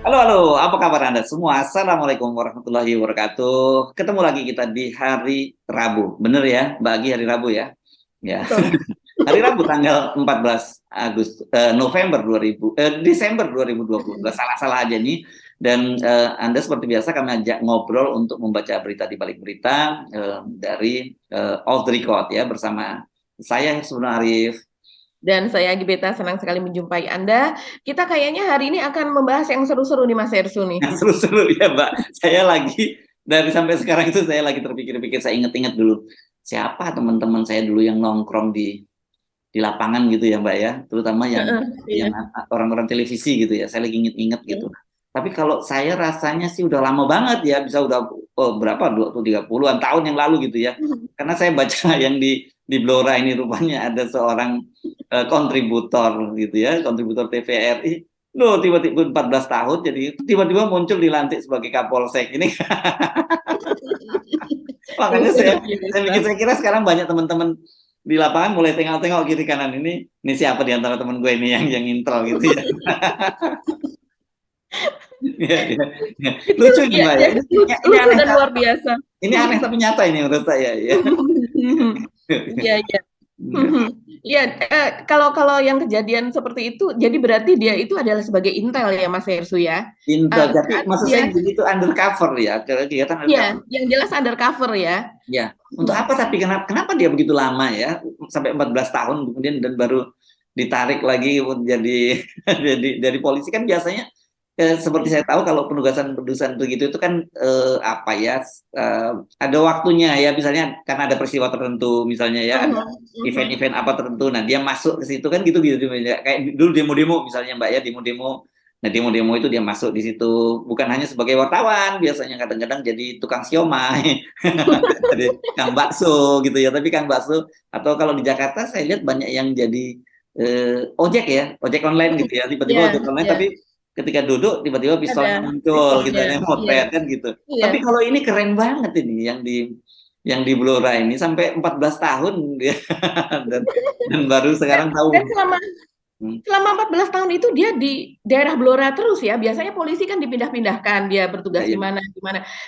Halo, halo, apa kabar Anda semua? Assalamualaikum warahmatullahi wabarakatuh. Ketemu lagi kita di hari Rabu. Bener ya, bagi hari Rabu ya. Ya. Betul. Hari Rabu tanggal 14 November 2000 Desember 2022. Salah-salah aja nih. Dan Anda seperti biasa kami ajak ngobrol untuk membaca berita di balik berita dari Off the Record ya bersama saya Hifzul Arif. Dan saya Gibeta senang sekali menjumpai Anda. Kita kayaknya hari ini akan membahas yang seru-seru nih Mas Ersu nih. Yang seru-seru ya Mbak. Saya lagi dari sampai sekarang itu saya lagi terpikir-pikir, saya inget-inget dulu siapa teman-teman saya dulu yang nongkrong di lapangan gitu ya Mbak ya, terutama yang Iya. orang-orang televisi gitu ya. Saya lagi inget-inget gitu. Tapi kalau saya rasanya sih udah lama banget ya, bisa udah berapa 30-an tahun yang lalu gitu ya. Karena saya baca yang di Blora ini rupanya ada seorang kontributor gitu ya, kontributor TVRI. Loh, tiba-tiba 14 tahun, jadi tiba-tiba muncul dilantik sebagai Kapolsek. Ini makanya saya Luar saya biasa. mikir, saya kira sekarang banyak teman-teman di lapangan mulai tengok-tengok kiri kanan, ini siapa di antara teman gue ini yang intro gitu ya. Ya, ya, ya. Itu Lucu nih ya, Mbak ya. ya Ini lucu aneh, dan luar biasa. ini aneh tapi nyata ini menurut saya ya. Iya, iya. Iya, kalau kalau yang kejadian seperti itu, jadi berarti dia itu adalah sebagai intel ya Mas Ersu ya. Intel, tapi Berarti maksud dia, saya begitu undercover ya, kegiatan ya, undercover. yang jelas undercover ya. Ya, untuk apa tapi kenapa dia begitu lama ya, sampai 14 tahun kemudian dan baru ditarik lagi jadi jadi dari polisi kan biasanya seperti saya tahu kalau penugasan-penugasan begitu itu kan apa ya ada waktunya ya, misalnya karena ada peristiwa tertentu misalnya ya, ada event-event apa tertentu, nah dia masuk ke situ kan gitu gitu kayak dulu demo-demo misalnya Mbak ya, demo-demo. Nah, demo-demo itu dia masuk di situ bukan hanya sebagai wartawan, biasanya kadang-kadang jadi tukang siomay, jadi kang bakso gitu ya. Tapi kang bakso, atau kalau di Jakarta saya lihat banyak yang jadi ojek ya, ojek online gitu ya. Tiba-tiba ojek Ya, online tapi ya, ketika duduk tiba-tiba pistolnya ada muncul gitu, pistolnya. ada yang Iya, motret kan gitu. iya. Tapi kalau ini keren banget ini yang di Blora ini sampai 14 tahun dia dan dan baru Dan, sekarang dan tahu. selama Hmm. selama 14 tahun itu dia di daerah Blora terus ya. Biasanya polisi kan dipindah-pindahkan, dia Ya, bertugas ya. di mana.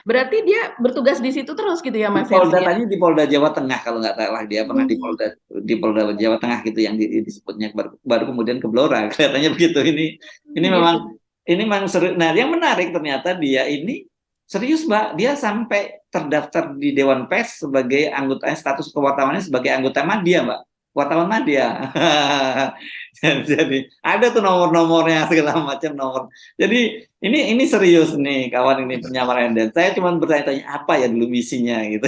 Berarti dia bertugas di situ terus gitu ya Di Mas Polda Hersi ya. tadi, di Polda Jawa Tengah kalau nggak salah, dia pernah di Hmm. Polda Jawa Tengah gitu yang disebutnya, baru kemudian ke Blora kelihatannya begitu. Gitu. Ini memang seru. Nah, yang menarik ternyata dia ini serius Mbak, dia sampai terdaftar di Dewan Pers sebagai anggota, status kewartawannya sebagai anggota Madya Mbak, wartawan Madya. Jadi ada tuh nomor-nomornya segala macam nomor. Jadi ini serius nih kawan, ini penyamaran, dan saya cuma bertanya-tanya apa ya dulu misinya gitu.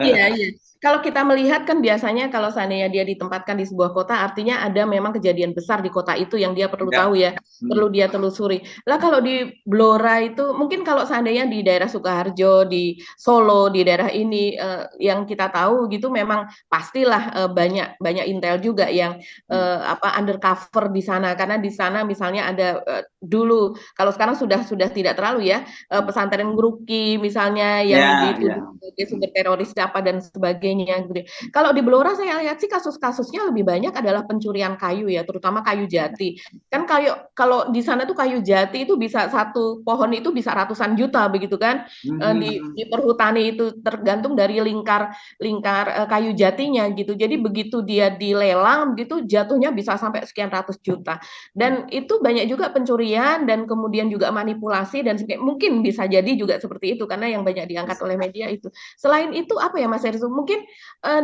Iya, iya. Kalau kita melihat kan biasanya kalau seandainya dia ditempatkan di sebuah kota, artinya ada memang kejadian besar di kota itu yang dia perlu Ya. tahu ya, Hmm. perlu dia telusuri. Lah kalau di Blora itu, mungkin kalau seandainya di daerah Sukoharjo, di Solo, di daerah ini yang kita tahu gitu, memang pastilah banyak banyak intel juga yang Hmm. apa undercover di sana, karena di sana misalnya ada dulu, kalau sekarang sudah tidak terlalu ya, pesantren Nguruki misalnya yang Ya, dituduh ya. sebagai sumber teroris apa dan sebagainya gitu. Kalau di Blora saya lihat sih kasus-kasusnya lebih banyak adalah pencurian kayu ya, terutama kayu jati. Kan kayu kalau di sana tuh kayu jati itu bisa satu pohon itu bisa ratusan juta begitu kan. Di Hmm. perhutani itu tergantung dari lingkar lingkar kayu jatinya gitu. Jadi begitu dia dilelang gitu jatuhnya bisa sampai sekian ratus juta. Dan itu banyak juga pencurian dan kemudian juga manipulasi dan mungkin bisa jadi juga seperti itu karena yang banyak diangkat oleh media itu. Selain itu apa ya Mas Herzog? Mungkin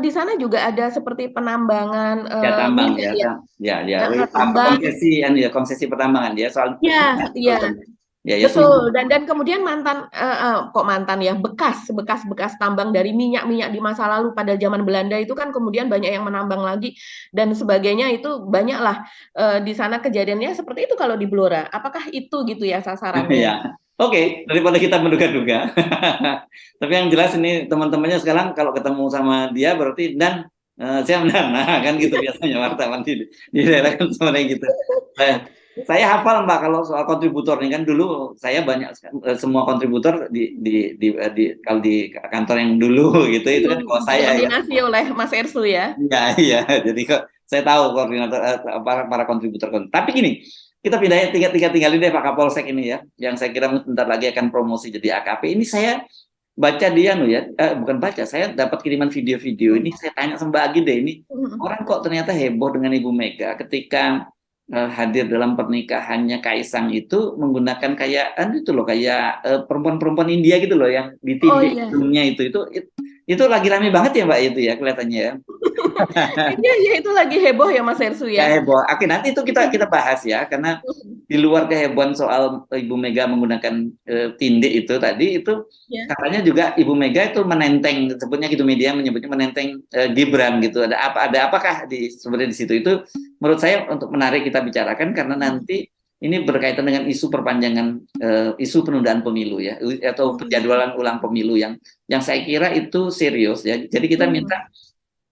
di sana juga ada seperti penambangan Ya tambang nikel ya, ya, ya, ya. Apa tambang. konsesi pertambangan ya, soal Ya, iya. ya, ya Betul, setuju. dan kemudian mantan kok mantan ya, bekas tambang dari minyak-minyak di masa lalu pada zaman Belanda itu kan kemudian banyak yang menambang lagi dan sebagainya itu banyaklah di sana kejadiannya seperti itu kalau di Blora. Apakah itu gitu ya sasarannya? Ya, oke, daripada kita menduga-duga. Tapi yang jelas ini teman-temannya sekarang kalau ketemu sama dia berarti dan siap dan, nah kan gitu biasanya wartawan di daerah kan sebenarnya gitu. Saya hafal Mbak kalau soal kontributor nih, kan dulu saya banyak semua kontributor kalau di kantor yang dulu gitu itu kan di bawah saya ya. Dikoordinasi oleh Mas Ersu ya. Iya, iya. Jadi kok saya tahu koordinator para kontributor. Tapi gini, kita pindahin tinggalin deh Pak Kapolsek ini ya, yang saya kira bentar lagi akan promosi jadi AKP. Ini saya baca dia ya, bukan baca, saya dapat kiriman video-video ini, saya tanya sama Mbak Agi deh, ini orang kok ternyata heboh dengan Ibu Mega ketika hadir dalam pernikahannya Kaisang itu menggunakan kayak itu loh, kayak perempuan-perempuan India gitu loh yang Oh ditindik iya. hidungnya itu lagi rame banget ya Mbak itu ya kelihatannya ya. Iya, iya itu lagi heboh ya Mas Hersu ya. Heboh. Oke, nanti itu kita bahas ya, karena di luar kehebohan soal Ibu Mega menggunakan tindik itu tadi, itu Ya. katanya juga Ibu Mega itu menenteng, sebutnya gitu, media menyebutnya menenteng Gibran gitu. Apakah sebenarnya di situ itu menurut saya untuk menarik kita bicarakan, karena nanti ini berkaitan dengan isu perpanjangan isu penundaan pemilu ya, atau penjadwalan ulang pemilu yang saya kira itu serius ya. Jadi kita minta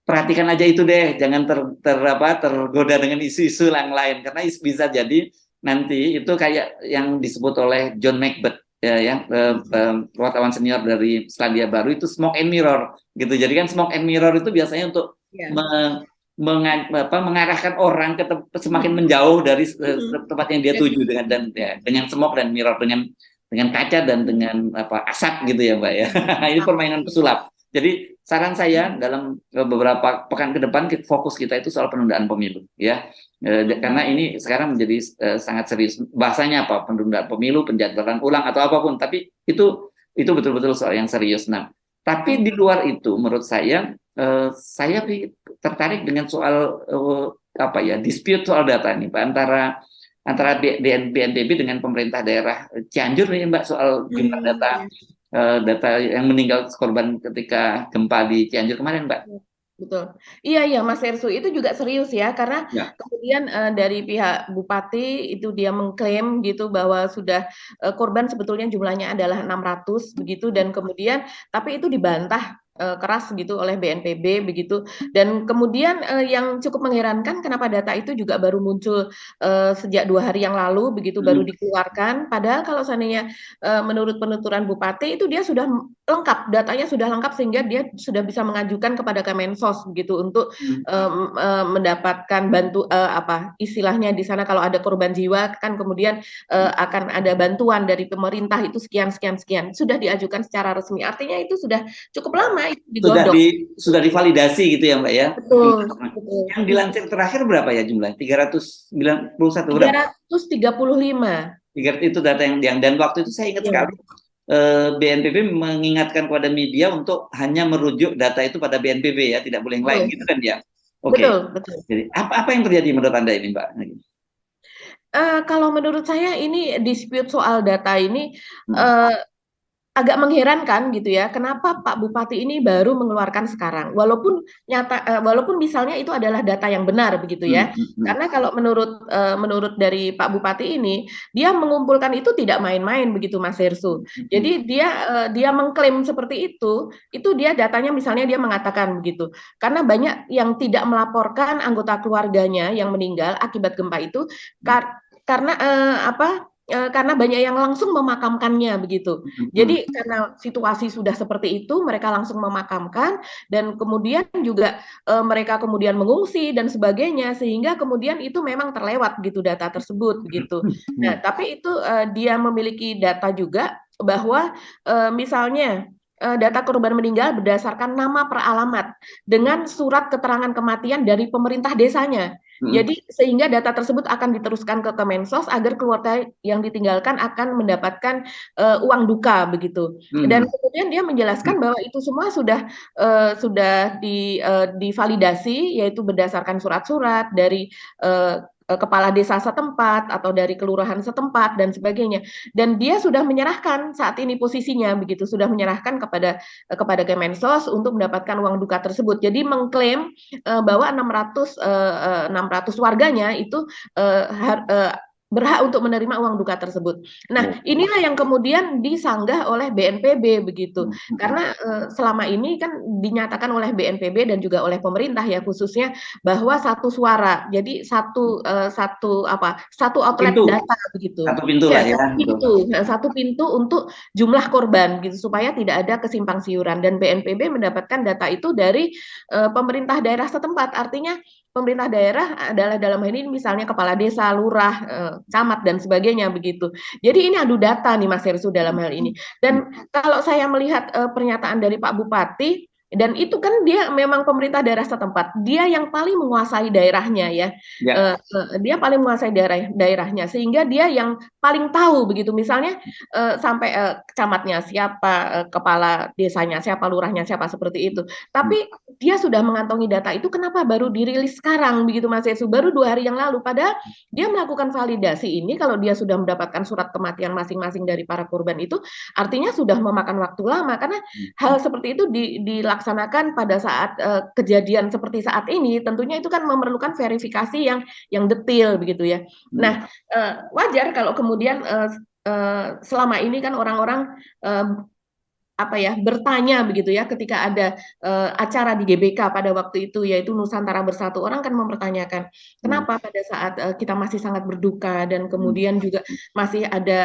perhatikan aja itu deh, jangan tergoda dengan isu-isu yang lain, karena bisa jadi nanti itu kayak yang disebut oleh John Macbeth ya, yang wartawan senior dari Selandia Baru itu, smoke and mirror gitu. Jadi kan smoke and mirror itu biasanya untuk mengarahkan orang ke semakin menjauh dari tempat yang dia tuju dengan smoke dan mirror, dengan kaca dan dengan asap gitu ya Mbak ya. Ini permainan pesulap. Jadi saran saya dalam beberapa pekan ke depan fokus kita itu soal penundaan pemilu ya, karena ini sekarang menjadi sangat serius. Bahasanya apa? Penundaan pemilu, penjadwalan ulang atau apapun, tapi itu betul-betul soal yang serius. Nah, tapi di luar itu menurut saya tertarik dengan soal dispute soal data nih Pak, antara BNPB dengan pemerintah daerah Cianjur nih Mbak, soal jumlah data yang meninggal korban ketika gempa di Cianjur kemarin, Mbak. Betul. Iya, Mas Hersu, itu juga serius ya, karena kemudian dari pihak Bupati itu dia mengklaim gitu bahwa sudah korban sebetulnya jumlahnya adalah 600 begitu, dan kemudian tapi itu dibantah keras gitu oleh BNPB begitu. Dan kemudian yang cukup mengherankan, kenapa data itu juga baru muncul sejak 2 hari yang lalu begitu, baru dikeluarkan, padahal kalau seandainya menurut penuturan Bupati itu dia sudah lengkap, datanya sudah lengkap, sehingga dia sudah bisa mengajukan kepada Kemensos begitu untuk mendapatkan istilahnya di sana kalau ada korban jiwa kan kemudian akan ada bantuan dari pemerintah itu sekian sudah diajukan secara resmi, artinya itu sudah cukup lama itu digodok. Sudah divalidasi gitu ya Mbak ya. Betul. Yang dilansir terakhir berapa ya jumlahnya? 391 berapa? 335. Itu data yang dan waktu itu saya ingat sekali BNPB mengingatkan kepada media untuk hanya merujuk data itu pada BNPB ya, tidak boleh yang lain gitu kan ya. Oke. Betul. Jadi apa yang terjadi menurut Anda ini Mbak? Kalau menurut saya ini dispute soal data ini agak mengherankan gitu ya, kenapa Pak Bupati ini baru mengeluarkan sekarang, walaupun misalnya itu adalah data yang benar begitu ya. Karena kalau menurut dari Pak Bupati ini, dia mengumpulkan itu tidak main-main begitu Mas Hersu. Jadi dia mengklaim seperti itu dia datanya misalnya dia mengatakan begitu. Karena banyak yang tidak melaporkan anggota keluarganya yang meninggal akibat gempa itu karena banyak yang langsung memakamkannya begitu. Jadi karena situasi sudah seperti itu, mereka langsung memakamkan, dan kemudian juga mereka kemudian mengungsi dan sebagainya, sehingga kemudian itu memang terlewat gitu data tersebut begitu. Nah, tapi itu dia memiliki data juga bahwa misalnya data korban meninggal berdasarkan nama per alamat dengan surat keterangan kematian dari pemerintah desanya. Jadi sehingga data tersebut akan diteruskan ke Kemensos agar keluarga yang ditinggalkan akan mendapatkan uang duka begitu. Dan kemudian dia menjelaskan bahwa itu semua sudah divalidasi, yaitu berdasarkan surat-surat dari kepala desa setempat atau dari kelurahan setempat dan sebagainya. Dan dia sudah menyerahkan saat ini posisinya begitu, sudah menyerahkan kepada Kemensos untuk mendapatkan uang duka tersebut. Jadi mengklaim bahwa 600 warganya itu berhak untuk menerima uang duka tersebut. Nah, inilah yang kemudian disanggah oleh BNPB begitu. Karena selama ini kan dinyatakan oleh BNPB dan juga oleh pemerintah ya khususnya bahwa satu suara. Jadi satu outlet data begitu. Satu pintu lah ya. Satu pintu untuk jumlah korban gitu, supaya tidak ada kesimpang siuran, dan BNPB mendapatkan data itu dari pemerintah daerah setempat. Artinya pemerintah daerah adalah dalam hal ini misalnya kepala desa, lurah, camat dan sebagainya begitu. Jadi ini adu data nih Mas Hersu dalam hal ini. Dan kalau saya melihat pernyataan dari Pak Bupati, dan itu kan dia memang pemerintah daerah setempat, dia yang paling menguasai daerahnya ya. Ya. Dia paling menguasai daerahnya, sehingga dia yang paling tahu begitu. Misalnya sampai camatnya siapa, kepala desanya siapa, lurahnya siapa, seperti itu. Tapi dia sudah mengantongi data itu, kenapa baru dirilis sekarang begitu Mas Yesu? Baru 2 hari yang lalu. Padahal dia melakukan validasi ini, kalau dia sudah mendapatkan surat kematian masing-masing dari para korban itu, artinya sudah memakan waktu lama. Karena hal seperti itu dilaksanakan pada saat kejadian seperti saat ini, tentunya itu kan memerlukan verifikasi yang detail begitu ya. Nah, wajar kalau kemudian selama ini kan orang-orang apa ya, bertanya begitu ya, ketika ada acara di GBK pada waktu itu, yaitu Nusantara Bersatu, orang kan mempertanyakan kenapa pada saat kita masih sangat berduka dan kemudian juga masih ada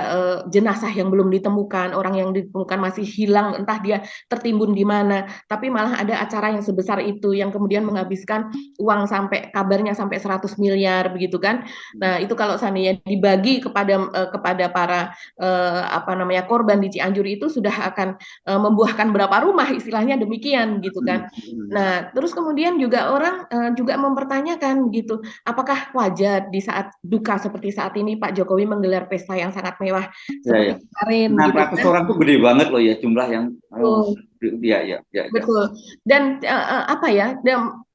jenazah yang belum ditemukan, orang yang ditemukan masih hilang, entah dia tertimbun di mana, tapi malah ada acara yang sebesar itu yang kemudian menghabiskan uang sampai kabarnya sampai 100 miliar begitu kan. Nah, itu kalau seandainya dibagi kepada para apa namanya, korban di Cianjur, itu sudah akan membuahkan berapa rumah, istilahnya demikian gitu kan. Nah, terus kemudian juga orang juga mempertanyakan gitu, apakah wajar di saat duka seperti saat ini Pak Jokowi menggelar pesta yang sangat mewah seperti kemarin gitu 600 kan. orang tuh gede banget loh ya jumlah yang ya. Betul. Dan apa ya?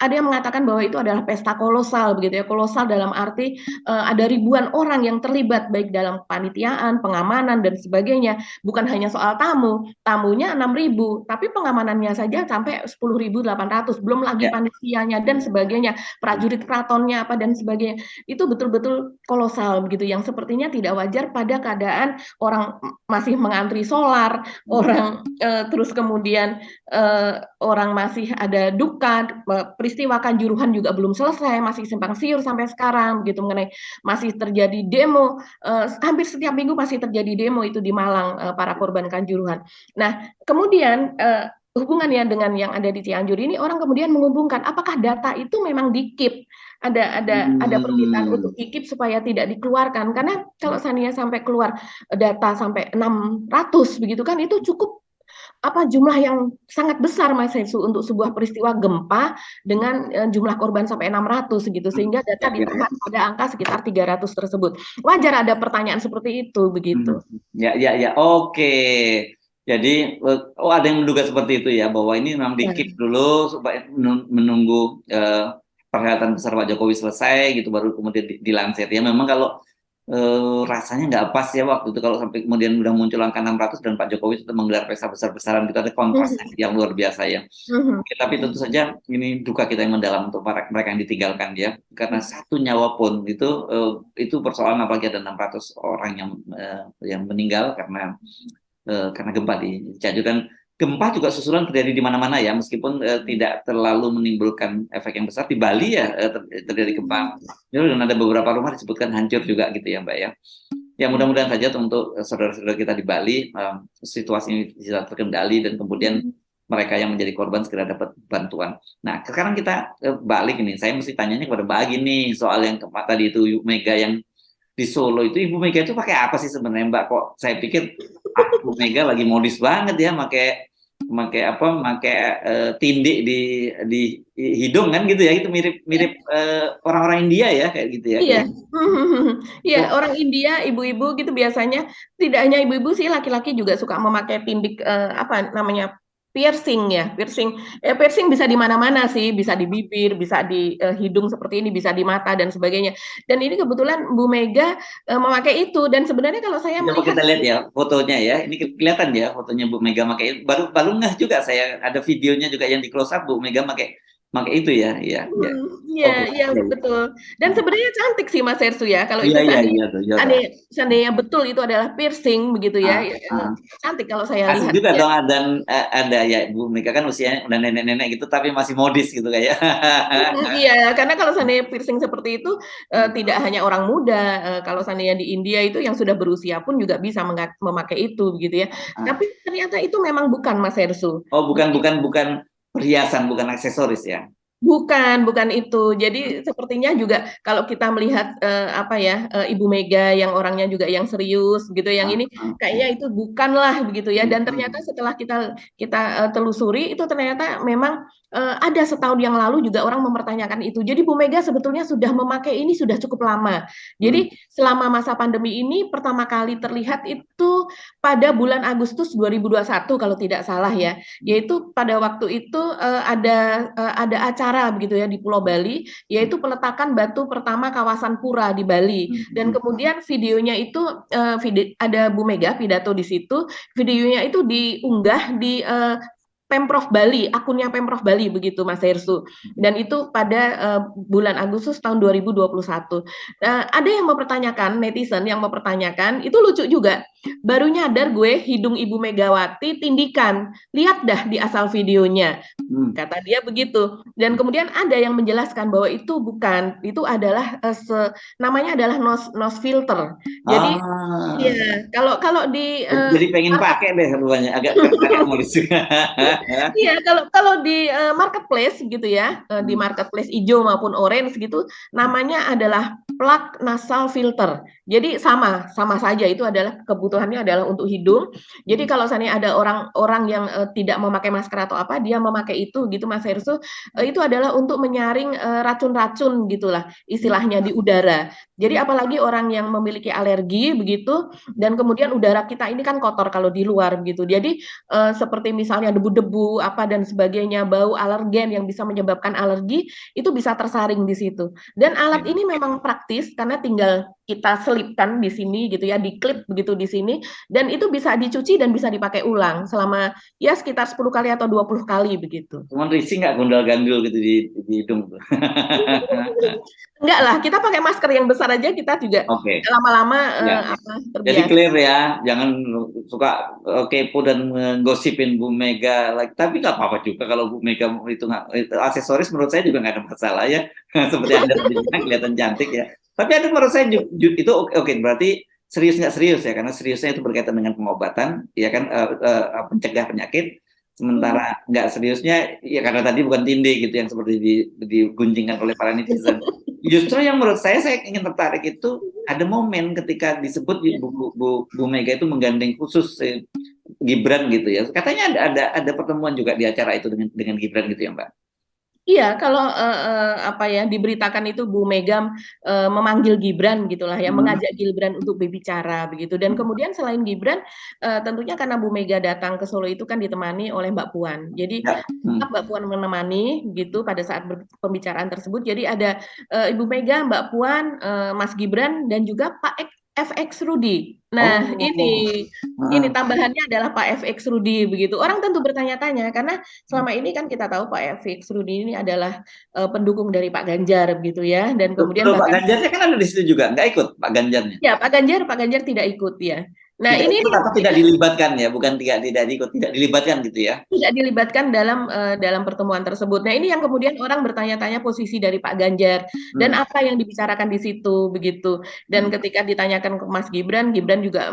Ada yang mengatakan bahwa itu adalah pesta kolosal begitu ya. Kolosal dalam arti ada ribuan orang yang terlibat baik dalam panitiaan, pengamanan dan sebagainya. Bukan hanya soal tamu, tamunya 6.000, tapi pengamanannya saja sampai 10.800, belum lagi panitianya dan sebagainya, prajurit keratonnya apa dan sebagainya. Itu betul-betul kolosal begitu, yang sepertinya tidak wajar pada keadaan orang masih mengantri solar, orang terus kemudian orang masih ada duka, peristiwa Kanjuruhan juga belum selesai, masih simpang siur sampai sekarang gitu, mengenai masih terjadi demo, hampir setiap minggu masih terjadi demo itu di Malang, para korban Kanjuruhan. Nah, kemudian hubungannya dengan yang ada di Cianjur ini, orang kemudian menghubungkan apakah data itu memang di-keep, ada permintaan untuk di-keep supaya tidak dikeluarkan, karena kalau seandainya sampai keluar data sampai 600 begitu kan, itu cukup apa jumlah yang sangat besar Mas Hesu untuk sebuah peristiwa gempa dengan jumlah korban sampai 600 gitu, sehingga data ditahan pada angka sekitar 300 tersebut. Wajar ada pertanyaan seperti itu begitu. Ya, oke. Jadi ada yang menduga seperti itu ya, bahwa ini memang di-keep dulu supaya menunggu perhelatan besar Pak Jokowi selesai gitu, baru kemudian dilansir. Ya memang kalau rasanya nggak pas ya waktu itu kalau sampai kemudian udah muncul angka 600 dan Pak Jokowi tetap menggelar pesta besar-besaran gitu, ada kontras yang luar biasa ya. Oke, tapi tentu saja ini duka kita yang mendalam untuk mereka yang ditinggalkan ya, karena satu nyawa pun itu persoalan, apalagi ada 600 orang yang meninggal karena gempa di Cianjur. Dan gempa juga susulan terjadi di mana-mana ya, meskipun tidak terlalu menimbulkan efek yang besar. Di Bali ya terjadi gempa, dan ada beberapa rumah disebutkan hancur juga gitu ya Mbak ya. Ya mudah-mudahan saja untuk saudara-saudara kita di Bali situasi ini bisa terkendali dan kemudian mereka yang menjadi korban segera dapat bantuan. Nah sekarang kita balik ini, saya mesti tanyanya kepada Mbak Agi nih soal yang tempat tadi itu Mega yang di Solo itu. Ibu Mega itu pakai apa sih sebenarnya Mbak? Kok saya pikir Ibu Mega lagi modis banget ya, pakai tindik di hidung kan gitu ya, itu mirip orang-orang India ya kayak gitu ya. Iya. Iya, orang India ibu-ibu gitu biasanya, tidak hanya ibu-ibu sih, laki-laki juga suka memakai tindik apa namanya, piercing ya, piercing bisa di mana-mana sih, bisa di bibir, bisa di hidung seperti ini, bisa di mata dan sebagainya. Dan ini kebetulan Bu Mega memakai itu, dan sebenarnya kalau saya Coba melihat kita lihat ya fotonya ya, ini kelihatan ya fotonya Bu Mega pakai, baru ngeh juga saya, ada videonya juga yang di close up Bu Mega pakai itu ya. Iya, Oke. iya betul. Dan sebenarnya cantik sih Mas Hersu ya, kalau itu Iya, seandainya betul itu adalah piercing begitu ya, cantik kalau saya asik lihat. juga dong, ada ya Bu Mega kan usianya udah nenek-nenek gitu tapi masih modis gitu kayak. Iya, karena kalau seandainya piercing seperti itu tidak hanya orang muda, kalau seandainya di India itu yang sudah berusia pun juga bisa memakai itu begitu ya. Tapi ternyata itu memang bukan Mas Hersu. Oh bukan perhiasan, bukan aksesoris ya. Bukan itu. Jadi sepertinya juga kalau kita melihat apa ya, Ibu Mega yang orangnya juga yang serius gitu, yang ini kayaknya itu bukanlah begitu ya. Dan ternyata setelah kita kita telusuri itu ternyata memang ada setahun yang lalu juga orang mempertanyakan itu. Jadi Bu Mega sebetulnya sudah memakai ini sudah cukup lama. Jadi selama masa pandemi ini pertama kali terlihat itu pada bulan Agustus 2021 kalau tidak salah ya, yaitu pada waktu itu ada acara begitu ya di Pulau Bali, yaitu peletakan batu pertama kawasan Pura di Bali. Dan kemudian videonya itu ada Bu Mega pidato di situ, videonya itu diunggah di Pemprov Bali, akunnya Pemprov Bali begitu Mas Hersu. Dan itu pada bulan Agustus tahun 2021. Ada yang mempertanyakan, netizen yang mempertanyakan, itu lucu juga. Baru nyadar gue hidung Ibu Megawati tindikan. Lihat dah di asal videonya. Kata dia begitu. Dan kemudian ada yang menjelaskan bahwa itu bukan, itu adalah namanya adalah nose filter. Jadi ya, kalau di Jadi pengen pakai deh rupanya, agak modis juga. iya, kalau di marketplace gitu ya, di marketplace hijau maupun orange gitu, namanya adalah plug nasal filter. Jadi sama saja itu adalah kebutuhannya adalah untuk hidung. Jadi kalau misalnya ada orang-orang yang tidak memakai masker atau apa, dia memakai itu gitu Mas Hersu, itu adalah untuk menyaring racun-racun gitulah istilahnya di udara. Jadi apalagi orang yang memiliki alergi begitu, dan kemudian udara kita ini kan kotor kalau di luar begitu. Jadi seperti misalnya debu-debu apa dan sebagainya, bau alergen yang bisa menyebabkan alergi itu bisa tersaring di situ. Dan alat ini memang praktis karena tinggal kita selipkan di sini gitu ya, diklip begitu di sini, dan itu bisa dicuci dan bisa dipakai ulang selama ya sekitar 10 kali atau 20 kali begitu. Cuman risih nggak gondal-gandul gitu di hidung tuh. Enggak lah, kita pakai masker yang besar aja kita juga Oke. lama-lama Ya. Jadi terbiasa. clear ya, jangan suka kepo dan menggosipin Bu Mega. Tapi nggak apa-apa juga kalau Bu Mega itu nggak itu aksesoris menurut saya juga nggak ada masalah ya. Seperti Anda tadi bilang kelihatan cantik ya. Tapi ada menurut saya itu oke, berarti serius nggak serius ya, karena seriusnya itu berkaitan dengan pengobatan, ya kan, mencegah penyakit. Sementara nggak seriusnya ya karena tadi bukan tinde gitu yang seperti digunjingkan oleh para netizen. Justru yang menurut saya ingin tertarik itu ada momen ketika disebut Bu Mega itu menggandeng khusus Gibran gitu ya. Katanya ada pertemuan juga di acara itu dengan Gibran gitu ya, Mbak. Iya, kalau apa ya diberitakan itu Bu Mega memanggil Gibran gitulah ya, mengajak Gibran untuk berbicara begitu. Dan kemudian selain Gibran, tentunya karena Bu Mega datang ke Solo itu kan ditemani oleh Mbak Puan. Jadi Ya. Mbak Puan menemani gitu pada saat pembicaraan tersebut. Jadi ada Ibu Mega, Mbak Puan, Mas Gibran dan juga Pak FX Rudi. Nah, Oh. ini tambahannya adalah Pak FX Rudi begitu. Orang tentu bertanya-tanya karena selama ini kan kita tahu Pak FX Rudi ini adalah pendukung dari Pak Ganjar begitu ya. Dan kemudian Loh, Pak bahkan Ganjarnya kan ada di situ juga, nggak ikut Pak Ganjarnya? ya Pak Ganjar tidak ikut ya. Nah, Tidak ini ikut atau tidak dilibatkan ya, bukan tidak ikut, tidak dilibatkan gitu ya? tidak dilibatkan dalam pertemuan tersebut. Nah, ini yang kemudian orang bertanya-tanya posisi dari Pak Ganjar dan apa yang dibicarakan di situ begitu. Dan ketika ditanyakan ke Mas Gibran, Gibran juga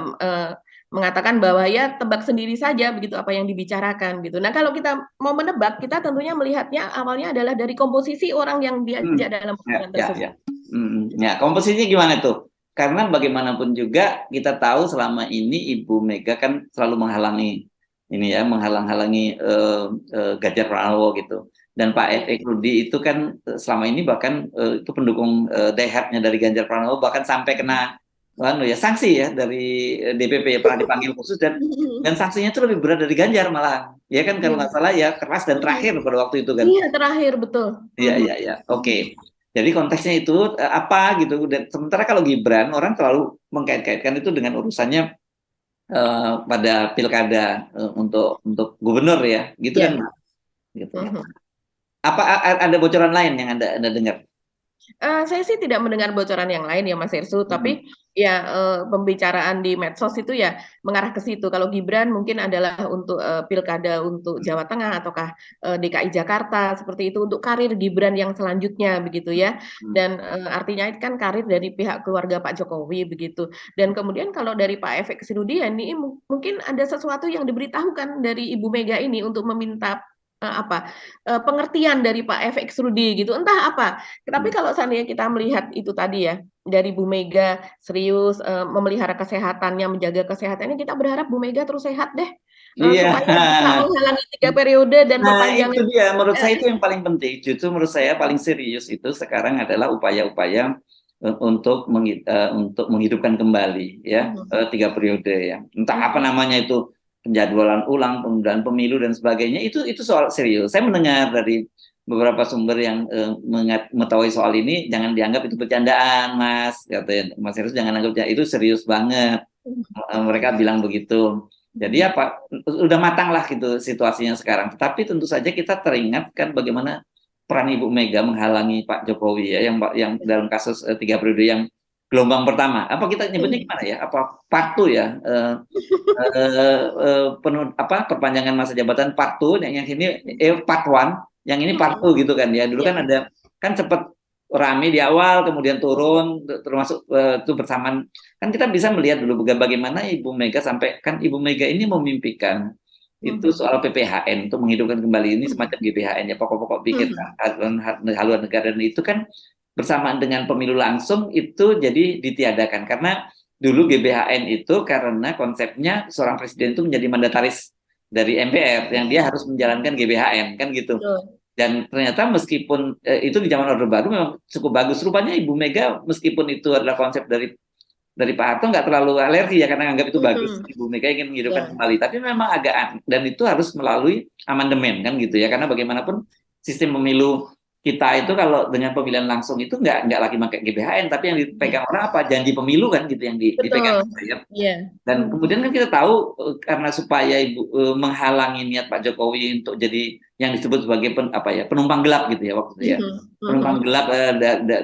mengatakan bahwa ya tebak sendiri saja begitu apa yang dibicarakan gitu. Nah, kalau kita mau menebak, kita tentunya melihatnya awalnya adalah dari komposisi orang yang diajak dalam pertemuan tersebut. Ya, komposisinya gimana tuh? Karena bagaimanapun juga kita tahu selama ini Ibu Mega kan selalu menghalang-halangi Ganjar Pranowo gitu. Dan Pak F.X. Rudi itu kan selama ini bahkan itu pendukung diehardnya dari Ganjar Pranowo, bahkan sampai kena sanksi ya dari DPP ya, pernah dipanggil khusus dan sanksinya itu lebih berat dari Ganjar malah. Ya kan kalau nggak salah ya keras dan terakhir pada waktu itu kan. Iya, terakhir betul. Iya. Oke. Jadi konteksnya itu apa gitu. Dan sementara kalau Gibran orang terlalu mengkait-kaitkan itu dengan urusannya pada pilkada untuk gubernur ya, gitu kan, Mbak? Gitu. Apa ada bocoran lain yang Anda dengar? Saya sih tidak mendengar bocoran yang lain ya Mas Hersu, tapi ya pembicaraan di medsos itu ya mengarah ke situ. Kalau Gibran mungkin adalah untuk pilkada untuk Jawa Tengah ataukah DKI Jakarta seperti itu untuk karir Gibran yang selanjutnya begitu ya. Dan artinya itu kan karir dari pihak keluarga Pak Jokowi begitu. Dan kemudian kalau dari Pak FX Rudi ya ini mungkin ada sesuatu yang diberitahukan dari Ibu Mega ini untuk meminta pengertian dari Pak FX Rudi gitu, entah apa. Tapi kalau seandainya kita melihat itu tadi ya, dari Bu Mega serius memelihara kesehatannya, menjaga kesehatannya, kita berharap Bu Mega terus sehat deh, Iya. supaya bisa menghalangi 3 periode dan Nah, itu perpanjangan. dia. Menurut eh, saya itu yang paling penting. Justru menurut saya paling serius itu sekarang adalah upaya-upaya untuk menghidupkan kembali ya mhm, 3 periode ya. Entah apa mhm, namanya itu penjadwalan ulang, penundaan pemilu dan sebagainya. Itu soal serius. Saya mendengar dari beberapa sumber yang mengetahui soal ini, jangan dianggap itu bercandaan, Mas. Katanya, Mas Heru jangan anggap itu serius banget. Mereka bilang begitu. Jadi mhm, apa udah matang lah gitu situasinya sekarang. Tetapi tentu saja kita teringat kan bagaimana peran Ibu Mega menghalangi Pak Jokowi ya yang dalam kasus 3 periode yang gelombang pertama. Apa kita nyebutnya mhm, gimana ya? Apa partu ya? Perpanjangan masa jabatan partu yang ini part one, yang ini part mhm, two gitu kan ya. Dulu iya, kan ada kan cepet rame di awal kemudian turun termasuk itu bersamaan kan kita bisa melihat dulu bagaimana Ibu Mega sampai kan Ibu Mega ini memimpikan itu mhm, soal PPHN untuk menghidupkan kembali ini mhm, semacam GBHN ya pokok-pokok pikir mhm, haluan negara dan itu kan bersamaan dengan pemilu langsung itu jadi ditiadakan karena dulu GBHN itu karena konsepnya seorang presiden itu menjadi mandataris dari MPR yang dia harus menjalankan GBHN kan gitu. betul. Dan ternyata meskipun itu di zaman Orde Baru memang cukup bagus. Rupanya Ibu Mega meskipun itu adalah konsep dari Pak Harto nggak terlalu alergi ya karena anggap itu bagus. Mhm, Ibu Mega ingin menghidupkan ya, kembali. Tapi memang agak dan itu harus melalui amandemen kan gitu ya. Karena bagaimanapun sistem pemilu kita itu kalau dengan pemilihan langsung itu nggak lagi pakai GBHN tapi yang mhm, dipegang orang apa janji pemilu kan gitu yang dipegang betul, ya. iya, Dan mhm, kemudian kan kita tahu karena supaya Ibu menghalangi niat Pak Jokowi untuk jadi yang disebut sebagai penumpang gelap gitu ya waktu itu ya. mhm, Penumpang mhm, gelap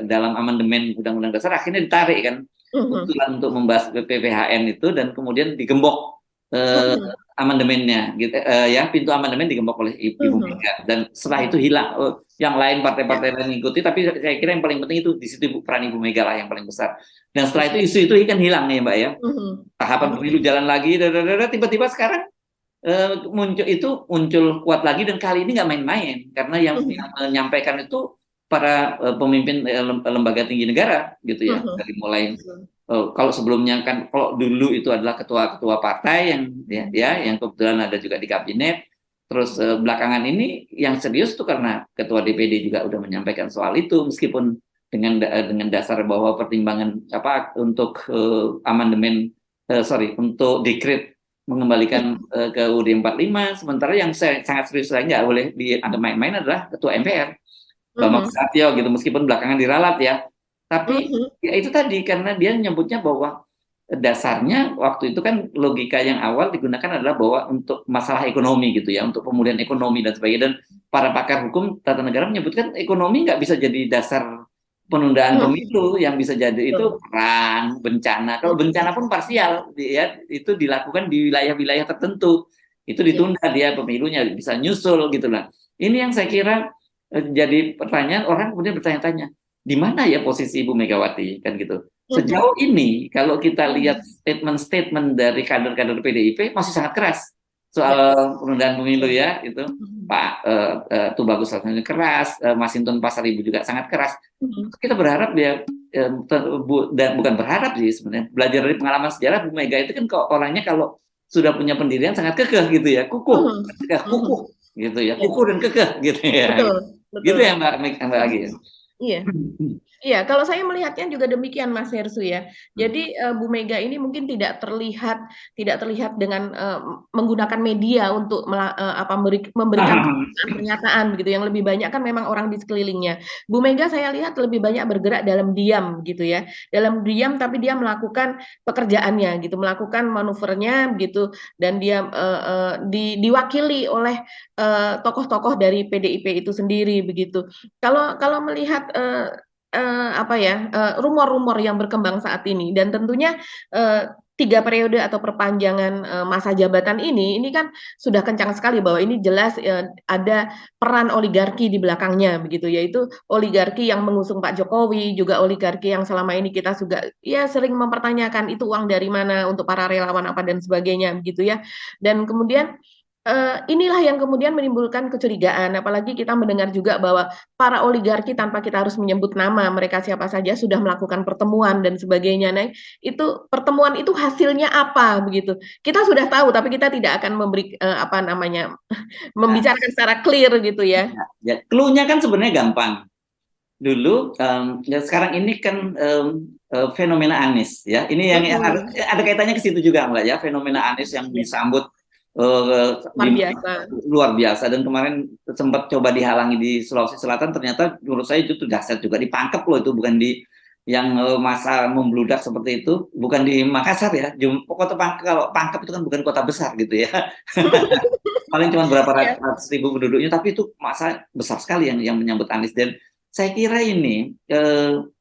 dalam amandemen Undang-Undang Dasar akhirnya ditarik kan mhm, usulan untuk membahas PPHN itu dan kemudian digembok eh, mhm, amandemennya gitu ya pintu amandemen digembok oleh Ibu mhm, Mega dan setelah itu mhm, hilang yang lain ya, partai-partai lain mengikuti tapi saya kira yang paling penting itu di situ peran Ibu Mega lah yang paling besar dan setelah itu betul, isu itu kan hilang ya Mbak ya mhm, tahapan pemilu mhm, jalan lagi tiba-tiba sekarang muncul kuat lagi dan kali ini nggak main-main karena yang mhm, menyampaikan itu para pemimpin lembaga tinggi negara gitu ya mhm, dari mulai betul, kalau sebelumnya kan kalau dulu itu adalah ketua-ketua partai yang mhm, yang kebetulan ada juga di kabinet terus belakangan ini yang serius tuh karena ketua DPD juga udah menyampaikan soal itu meskipun dengan dasar bahwa pertimbangan apa untuk amandemen sorry untuk dekret mengembalikan ke UUD 45 sementara yang sangat serius saya nggak boleh dianggap main-main adalah ketua MPR Bambang mhm, Susatyo gitu meskipun belakangan diralat ya tapi mhm, ya itu tadi karena dia menyebutnya bahwa dasarnya waktu itu kan logika yang awal digunakan adalah bahwa untuk masalah ekonomi gitu ya untuk pemulihan ekonomi dan sebagainya dan para pakar hukum tata negara menyebutkan ekonomi nggak bisa jadi dasar penundaan mhm, pemilu yang bisa jadi itu betul, perang bencana kalau mhm, bencana pun parsial ya itu dilakukan di wilayah-wilayah tertentu itu iya, ditunda dia pemilunya bisa nyusul gitu lah ini yang saya kira jadi pertanyaan orang kemudian bertanya-tanya di mana ya posisi Ibu Megawati kan gitu. mhm, Sejauh ini kalau kita lihat mhm, statement-statement dari kader-kader PDIP masih sangat keras soal ya, penundaan pemilu betul, ya itu mhm, Pak Tubagus Rasman keras, Masinton Pasaribu juga sangat keras. mhm, Kita berharap dia dan bukan berharap sih sebenarnya belajar dari pengalaman sejarah Bu Mega itu kan kok orangnya kalau sudah punya pendirian sangat kekeh gitu ya, kukuh, mhm, kukuh mhm, gitu ya, ya, kukuh dan kekeh gitu ya. betul, Gitu betul, ya Mbak Agi ya. mhm, iya. Iya, kalau saya melihatnya juga demikian Mas Hersu ya. Jadi Bu Mega ini mungkin tidak terlihat dengan menggunakan media untuk memberikan pernyataan begitu. Yang lebih banyak kan memang orang di sekelilingnya. Bu Mega saya lihat lebih banyak bergerak dalam diam gitu ya. Dalam diam tapi dia melakukan pekerjaannya gitu, melakukan manuvernya gitu dan dia diwakili oleh tokoh-tokoh dari PDIP itu sendiri begitu. Kalau melihat apa ya, rumor-rumor yang berkembang saat ini dan tentunya, 3 periode atau perpanjangan, masa jabatan ini kan sudah kencang sekali bahwa ini jelas, ada peran oligarki di belakangnya begitu, yaitu oligarki yang mengusung Pak Jokowi, juga oligarki yang selama ini kita juga ya sering mempertanyakan itu uang dari mana untuk para relawan apa dan sebagainya begitu ya. Dan kemudian Inilah yang kemudian menimbulkan kecurigaan, apalagi kita mendengar juga bahwa para oligarki tanpa kita harus menyebut nama mereka siapa saja sudah melakukan pertemuan dan sebagainya. Nah, itu pertemuan itu hasilnya apa begitu? Kita sudah tahu, tapi kita tidak akan memberi apa namanya Nah, membicarakan secara clear gitu ya. ya, clue-nya kan sebenarnya gampang. Dulu, ya sekarang ini kan fenomena Anies ya. Ini yang Mhm. ada kaitannya ke situ juga Mbak ya. Fenomena Anies yang Ya, disambut luar biasa. luar biasa, dan kemarin sempat coba dihalangi di Sulawesi Selatan, ternyata menurut saya itu tuh dahsyat juga, ditangkap loh, itu bukan di yang masa membludak seperti itu, bukan di Makassar ya. Kota Pangkep, kalau Pangkep itu kan bukan kota besar gitu ya. Paling cuma berapa Ya. ratus ribu penduduknya, tapi itu masa besar sekali yang menyambut Anies. Dan saya kira ini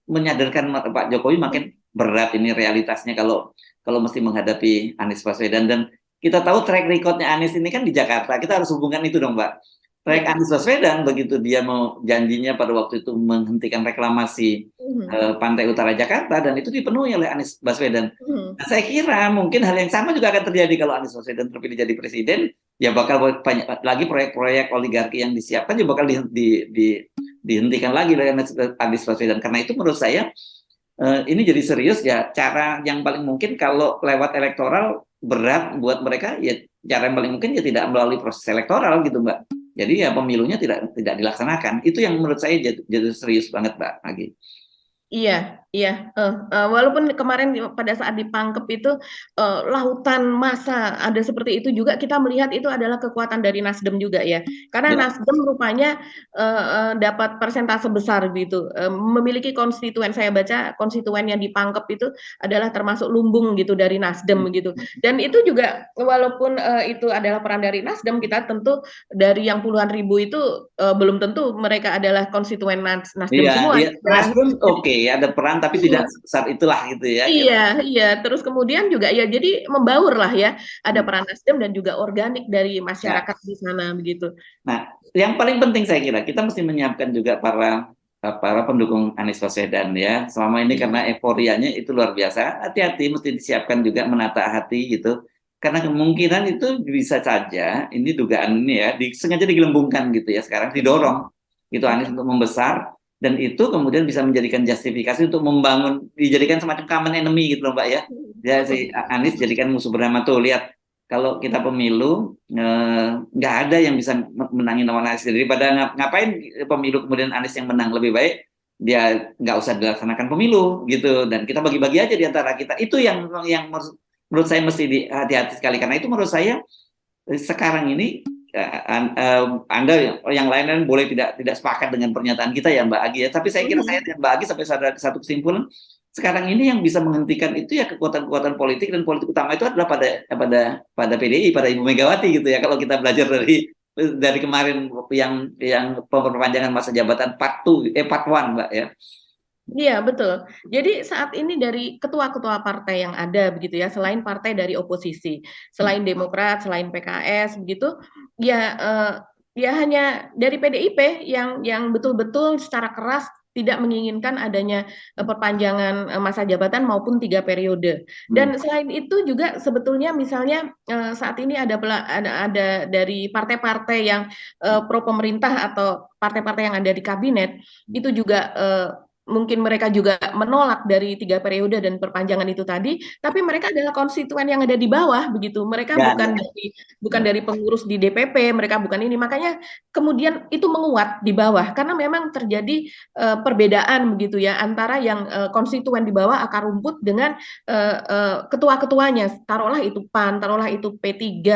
menyadarkan Pak Jokowi makin berat ini realitasnya kalau kalau mesti menghadapi Anies Baswedan. Dan kita tahu track recordnya Anies ini kan di Jakarta, kita harus hubungkan itu dong Mbak. Track Ya. Anies Baswedan begitu dia mau janjinya pada waktu itu menghentikan reklamasi Mhm. pantai utara Jakarta, dan itu dipenuhi oleh Anies Baswedan. Mhm. Nah, saya kira mungkin hal yang sama juga akan terjadi kalau Anies Baswedan terpilih jadi presiden. Ya bakal banyak lagi proyek-proyek oligarki yang disiapkan juga bakal dihentikan lagi oleh Anies Baswedan. Karena itu menurut saya ini jadi serius ya. Cara yang paling mungkin kalau lewat elektoral berat buat mereka, ya cara yang paling mungkin ya tidak melalui proses elektoral gitu Mbak. Jadi ya pemilunya tidak dilaksanakan. Itu yang menurut saya jadi serius banget Mbak Agi. Iya, iya, walaupun kemarin pada saat ditangkap itu, lautan massa ada seperti itu juga kita melihat itu adalah kekuatan dari Nasdem juga ya. Karena Ya, Nasdem rupanya, dapat persentase besar gitu, memiliki konstituen, saya baca konstituen yang ditangkap itu adalah termasuk lumbung gitu dari Nasdem gitu. Dan itu juga walaupun, itu adalah peran dari Nasdem, kita tentu dari yang puluhan ribu itu, belum tentu mereka adalah konstituen Nasdem iya, semua. iya. Nasdem oke, ada peran tapi tidak Mhm. sebesar itulah gitu ya. Iya, iya, terus kemudian juga ya jadi membaur lah ya, ada Hmm. peran Nasdem dan juga organik dari Ya. masyarakat di sana begitu. Nah, yang paling penting saya kira kita mesti menyiapkan juga para pendukung Anies Baswedan ya. Selama ini karena euforianya itu luar biasa, hati-hati, mesti disiapkan juga, menata hati gitu. Karena kemungkinan itu bisa saja ini dugaan ini ya, sengaja digelembungkan gitu ya, sekarang didorong gitu Anies untuk membesar, dan itu kemudian bisa menjadikan justifikasi untuk membangun, dijadikan semacam common enemy gitu loh Mbak ya. Ya si Anies jadikan musuh bernama, tuh lihat kalau kita pemilu nggak ada yang bisa menangin lawan Anies. Daripada ngapain pemilu kemudian Anies yang menang, lebih baik dia nggak usah dilaksanakan pemilu gitu, dan kita bagi-bagi aja di antara kita. Itu yang menurut saya mesti hati-hati sekali. Karena itu menurut saya sekarang ini Anda yang lain boleh tidak sepakat dengan pernyataan kita ya Mbak Agi ya, tapi saya kira saya dan Mbak Agi sampai satu kesimpulan, sekarang ini yang bisa menghentikan itu ya kekuatan-kekuatan politik, dan politik utama itu adalah pada PDI, pada Ibu Megawati gitu ya, kalau kita belajar dari kemarin yang perpanjangan masa jabatan part 1 Mbak ya. Iya, betul. Jadi saat ini dari ketua-ketua partai yang ada begitu ya, selain partai dari oposisi, selain Demokrat, selain PKS begitu, ya ya hanya dari PDIP yang betul-betul secara keras tidak menginginkan adanya perpanjangan masa jabatan maupun 3 periode. Hmm. Dan selain itu juga sebetulnya misalnya saat ini ada dari partai-partai yang pro pemerintah atau partai-partai yang ada di kabinet itu juga mungkin mereka juga menolak dari 3 periode dan perpanjangan itu tadi, tapi mereka adalah konstituen yang ada di bawah begitu. Mereka Ya, bukan ya, bukan ya. dari pengurus di DPP, mereka bukan ini. Makanya kemudian itu menguat di bawah karena memang terjadi perbedaan begitu ya antara yang konstituen di bawah akar rumput dengan ketua-ketuanya. Taruhlah itu PAN, taruhlah itu P3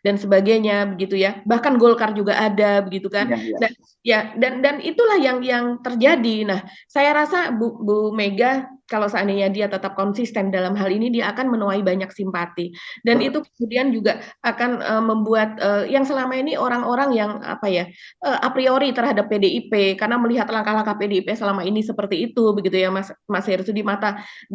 dan sebagainya begitu ya. Bahkan Golkar juga ada begitu kan. Ya, ya. Nah, ya dan itulah yang terjadi. Nah, saya rasa Bu Mega kalau seandainya dia tetap konsisten dalam hal ini, dia akan menuai banyak simpati. Dan itu kemudian juga akan membuat yang selama ini orang-orang yang apa ya a priori terhadap PDIP karena melihat langkah-langkah PDIP selama ini seperti itu begitu ya Mas Hersud, di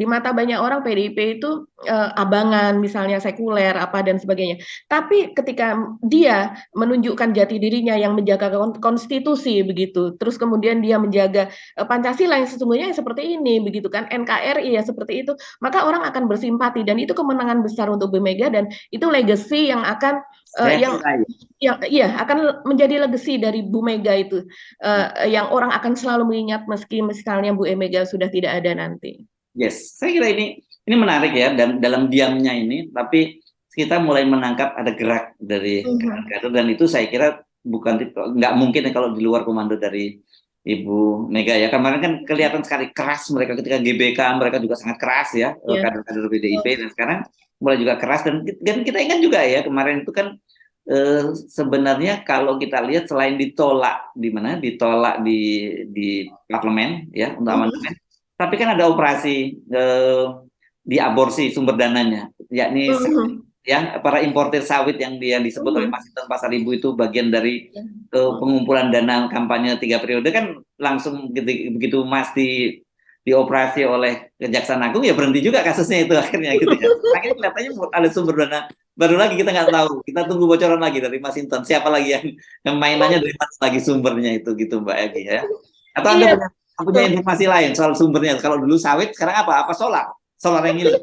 mata banyak orang PDIP itu abangan misalnya sekuler apa dan sebagainya. Tapi ketika dia menunjukkan jati dirinya yang menjaga konstitusi begitu, terus kemudian dia menjaga Pancasila yang sesungguhnya seperti ini begitu kan, NKRI ya seperti itu, maka orang akan bersimpati dan itu kemenangan besar untuk Bu Mega dan itu legacy yang akan Saya yang kira ya. iya akan menjadi legacy dari Bu Mega itu yang orang akan selalu mengingat meski misalnya Bu Mega sudah tidak ada nanti. Yes, saya kira ini menarik ya, dan dalam diamnya ini, tapi kita mulai menangkap ada gerak dari kader-kader, dan itu saya kira nggak mungkin ya kalau di luar komando dari Ibu Mega ya. Kemarin kan kelihatan sekali keras mereka ketika GBK, mereka juga sangat keras ya, Iya. kader-kader PDIP, dan sekarang mulai juga keras, dan kita ingat juga ya kemarin itu kan sebenarnya kalau kita lihat selain ditolak ditolak di parlemen ya untuk amandemen, tapi kan ada operasi di aborsi sumber dananya, yakni ya para importir sawit yang disebut oleh Mas Hinton Pasar Ibu itu bagian dari pengumpulan dana kampanye 3 periode, kan langsung begitu Mas dioperasi oleh Kejaksaan Agung ya berhenti juga kasusnya itu akhirnya gitu ya. Akhirnya kelihatannya ada sumber dana baru lagi, kita nggak tahu, kita tunggu bocoran lagi dari Mas Hinton siapa lagi yang mainannya, dari mana lagi sumbernya itu gitu Mbak Egi ya. Atau Anda punya informasi lain soal sumbernya? Kalau dulu sawit, sekarang apa solar yang hilang.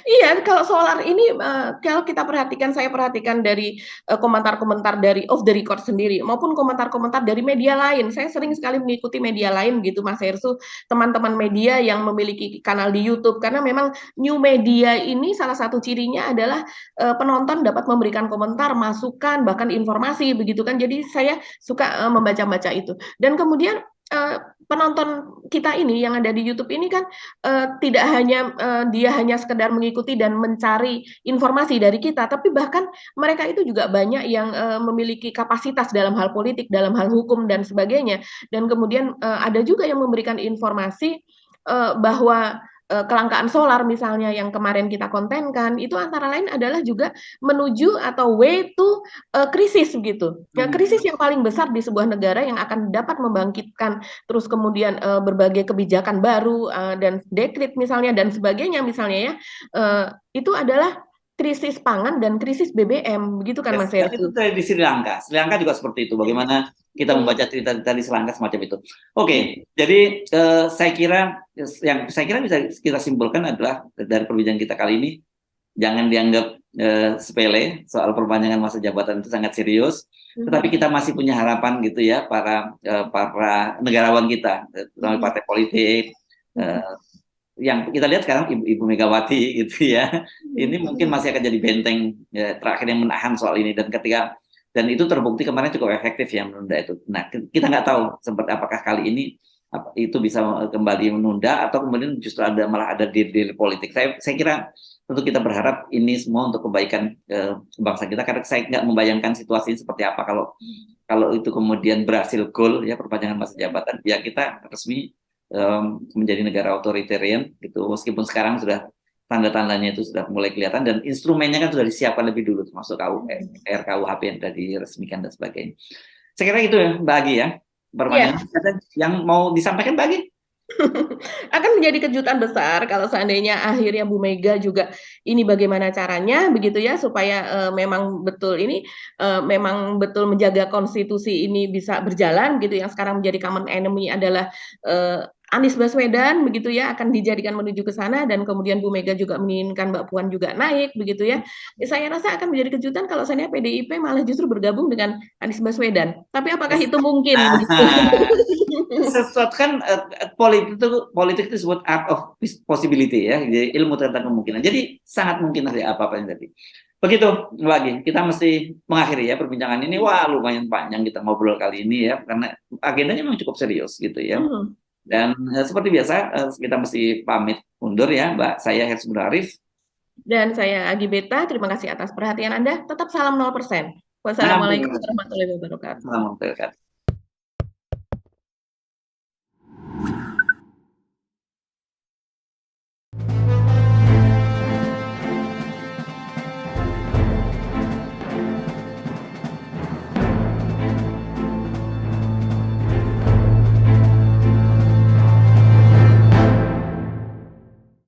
Iya, kalau solar ini kalau kita perhatikan, saya perhatikan dari komentar-komentar dari off the record sendiri maupun komentar-komentar dari media lain. Saya sering sekali mengikuti media lain gitu, Mas Hersu, teman-teman media yang memiliki kanal di YouTube, karena memang new media ini salah satu cirinya adalah penonton dapat memberikan komentar, masukan, bahkan informasi begitu kan. Jadi saya suka membaca-baca itu. Dan kemudian penonton kita ini yang ada di YouTube ini kan tidak hanya dia hanya sekedar mengikuti dan mencari informasi dari kita, tapi bahkan mereka itu juga banyak yang memiliki kapasitas dalam hal politik, dalam hal hukum dan sebagainya. Dan kemudian ada juga yang memberikan informasi bahwa kelangkaan solar misalnya yang kemarin kita kontenkan itu antara lain adalah juga menuju atau way to krisis begitu. Ya, krisis yang paling besar di sebuah negara yang akan dapat membangkitkan terus kemudian berbagai kebijakan baru dan dekret misalnya dan sebagainya misalnya ya, itu adalah krisis pangan dan krisis BBM begitu kan Mas Dan itu Hersu? dari di Sri Lanka juga seperti itu. Bagaimana kita membaca cerita di Sri Lanka semacam itu. Oke, jadi saya kira bisa kita simpulkan adalah dari perbincangan kita kali ini, jangan dianggap sepele, soal perpanjangan masa jabatan itu sangat serius. Tetapi kita masih punya harapan gitu ya, para negarawan kita, terutama partai politik, yang kita lihat sekarang Ibu Megawati gitu ya, ini mungkin masih akan jadi benteng ya, terakhir yang menahan soal ini, dan itu terbukti kemarin cukup efektif ya menunda itu. Nah, kita nggak tahu seperti apakah kali ini itu bisa kembali menunda atau kemudian justru malah ada deal politik. Saya kira tentu kita berharap ini semua untuk kebaikan bangsa kita, karena saya nggak membayangkan situasi seperti apa kalau itu kemudian berhasil goal ya, perpanjangan masa jabatan ya, kita resmi menjadi negara otoritarian gitu, meskipun sekarang sudah tanda-tandanya itu sudah mulai kelihatan dan instrumennya kan sudah disiapkan lebih dulu, termasuk RKUHP yang sudah diresmikan dan sebagainya. Saya kira itu ya Mbak Agi ya, pertanyaan yang mau disampaikan Mbak Agi. Akan menjadi kejutan besar kalau seandainya akhirnya Bu Mega juga ini bagaimana caranya begitu ya supaya memang betul menjaga konstitusi ini bisa berjalan gitu, yang sekarang menjadi common enemy adalah Anies Baswedan begitu ya, akan dijadikan menuju ke sana, dan kemudian Bu Mega juga menginginkan Mbak Puan juga naik begitu ya. Saya rasa akan menjadi kejutan kalau seandainya PDIP malah justru bergabung dengan Anies Baswedan. Tapi apakah itu mungkin? Sesuatu kan politik itu disebut art of possibility ya, jadi ilmu tentang kemungkinan. Jadi sangat mungkin ada apa-apa yang terjadi. Begitu lagi, kita mesti mengakhiri ya perbincangan ini. Wah, lumayan panjang kita ngobrol kali ini ya, karena agendanya memang cukup serius gitu ya. Dan seperti biasa kita mesti pamit undur ya Mbak. Saya Hersu Arif. Dan saya Agi Beta, terima kasih atas perhatian Anda. Tetap salam 0%. Wassalamualaikum warahmatullahi wabarakatuh.